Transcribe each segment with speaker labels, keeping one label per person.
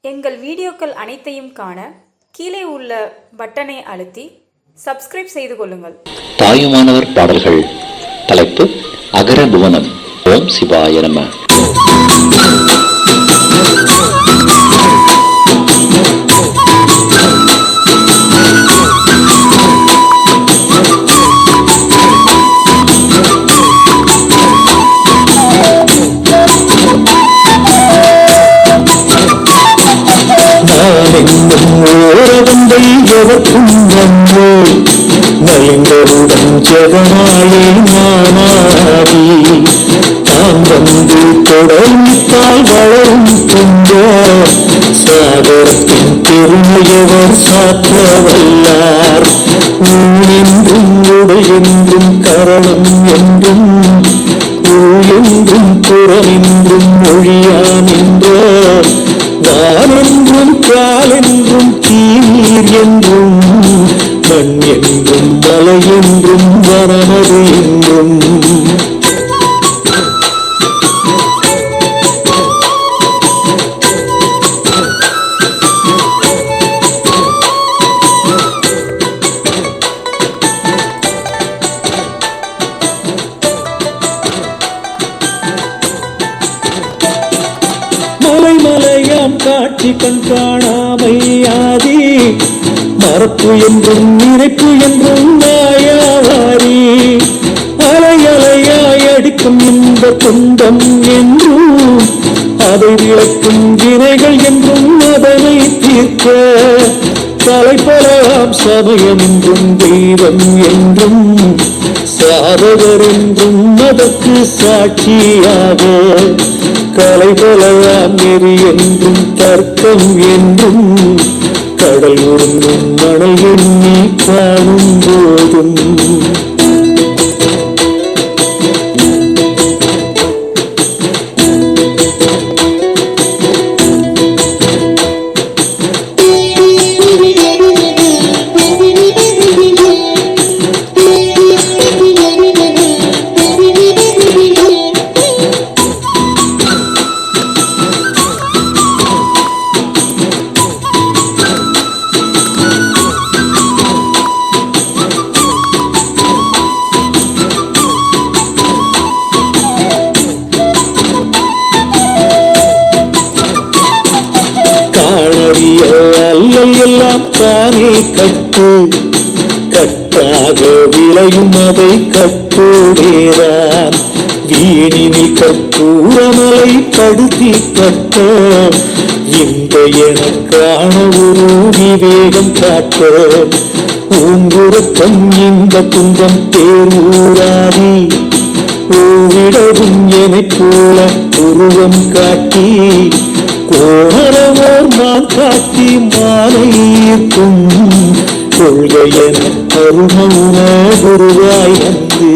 Speaker 1: எங்கள் வீடியோக்கள் அனைத்தையும் காண கீழே உள்ள பட்டனை அழுத்தி சப்ஸ்கிரைப் செய்து கொள்ளுங்கள்.
Speaker 2: தாயுமானவர் பாடல்கள். தலைப்பு அகர புவனம். ஓம் சிவாய நம.
Speaker 3: நலிந்தருடன் ஜெகமாயே நானாடி தான் வந்து தொடர்ந்தால் வளரும் துன்ப சாகரத்தின் பெருமையவர் சாற்ற வல்லார். ஊழென்றும் உடையென்றும் கரணம் என்றும் ஊழென்றும் புறமென்றும் மொழியான் என்ற வானென்றும் காலென்றும் தீர் என்றும் மண் என்றும் மலை என்றும் வனமது என்றும் மலைமலையாம் காட்சி கண் காணாமையாதி மறப்பு என்றும் நினைப்பு என்றும் மாயாவாரி அலையலையாய் அடிக்கும் இந்த துன்பம் என்றும் அதை விளக்கும் வினைகள் என்றும் அதனை தீர்க்க தலைப்பலாம் சமயம் என்றும் தெய்வம் என்றும் சாதகர் என்றும் அதற்கு சாட்சியாக கலைபலாம் நெறி என்றும் தர்க்கம் என்றும் கடல் உருந்தும் மணல் எண்ணி காணும் போதும் எல்லாம் தானே கட்டு கட்டாக விளையும் அதை கட்டோடேதான் வீணினில் கற்பூரமலை படுத்தி கட்ட இந்த எனக்கான ஒரு விவேகம் காட்ட பூங்குறக்கம் இந்த துன்பம் தேரூராதி ஓவிடவும் எனப் போல உருவம் காட்டி கோணரவோர் மான் காட்டி மாலைக்கும் கொள்கையன கருண குருவாய் வந்து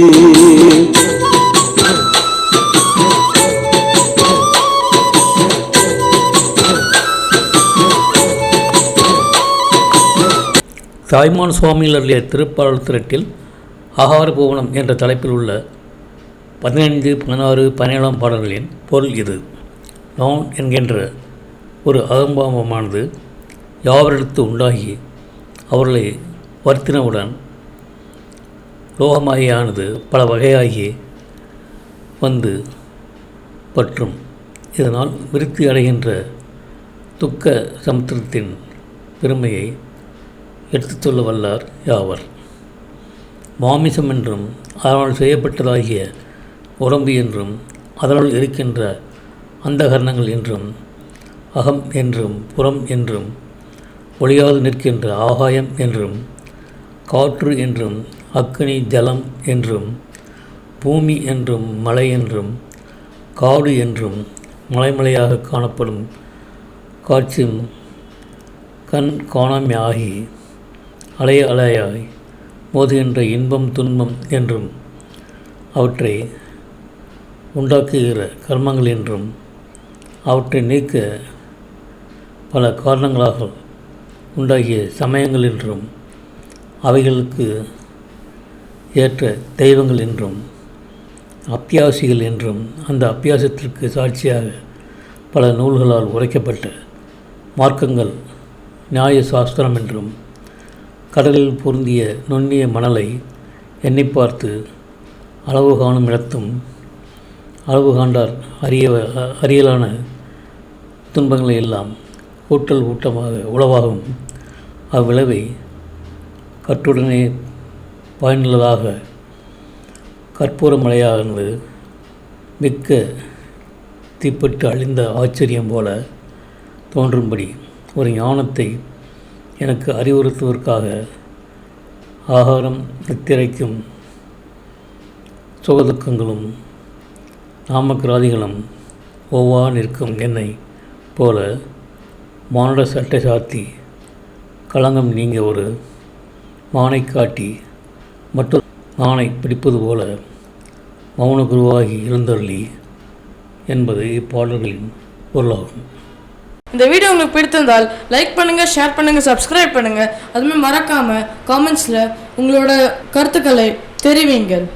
Speaker 4: தாய்மான் சுவாமிகள் அருளிய திருப்பாடல் திரட்டில் ஆகார புவனம் என்ற தலைப்பில் உள்ள 15, 16, 17 பாடல்களின் பொருள் இது. நான் என்கின்ற ஒரு அகம்பாவமானது யாவரிடத்து உண்டாகி அவர்களை வருத்தினவுடன் லோகமாகியானது பல வகையாகி வந்து பற்றும். இதனால் விருத்தி அடைகின்ற துக்க சமுத்திரத்தின் பெருமையை எடுத்துச் சொல்ல வல்லார் யாவர். மாமிசம் என்றும் அதனால் செய்யப்பட்டதாகிய உடம்பு என்றும் அதனால் இருக்கின்ற அந்த கரணங்கள் என்றும் அகம் என்றும் புறம் என்றும் ஒளியாது நிற்கின்ற ஆகாயம் என்றும் காற்று என்றும் அக்னி ஜலம் என்றும் பூமி என்றும் மலை என்றும் காடு என்றும் மலைமலையாக காணப்படும் காட்சியும் கண் காணாமை ஆகி அலைய அலையாய் மோதுகின்ற இன்பம் துன்பம் என்றும் அவற்றை உண்டாக்குகிற கர்மங்கள் என்றும் அவற்றை நீக்க பல காரணங்களாக உண்டாகிய சமயங்கள் என்றும் அவைகளுக்கு ஏற்ற தெய்வங்கள் என்றும் அப்பியாசிகள் என்றும் அந்த அப்பியாசத்திற்கு சாட்சியாக பல நூல்களால் உரைக்கப்பட்ட மார்க்கங்கள் நியாய சாஸ்திரம் என்றும் கடலில் பொருந்திய நுண்ணிய மணலை எண்ணி பார்த்து அளவு காணும் இடத்தும் அளவு காண்டார் அறியலான துன்பங்களை எல்லாம் ஊட்டல் ஊட்டமாக உளவாகும் அவ்விளைவை கற்றுடனே பயனுள்ளதாக கற்பூர மலையானது மிக்க தீப்பட்டு அழிந்த ஆச்சரியம் போல தோன்றும்படி ஒரு ஞானத்தை எனக்கு அறிவுறுத்துவதற்காக ஆகாரம் நித்திரைக்கும் சுகதுக்கங்களும் நாமக்கிராதிகளும் ஒவ்வா நிற்கும் என்னை போல மானுட சட்டை சாத்தி களங்கம் நீங்க ஒரு மானை காட்டி மற்றும் மானை பிடிப்பது போல மௌன குருவாகி இருந்தருளி என்பது இப்பாடல்களின் பொருளாகும்.
Speaker 5: இந்த வீடியோ உங்களுக்கு பிடித்திருந்தால் லைக் பண்ணுங்க, ஷேர் பண்ணுங்க, சப்ஸ்கிரைப் பண்ணுங்க. அதுமே மறக்காம காமெண்ட்ஸ்ல உங்களோட கருத்துக்களை தெரிவிங்கள்.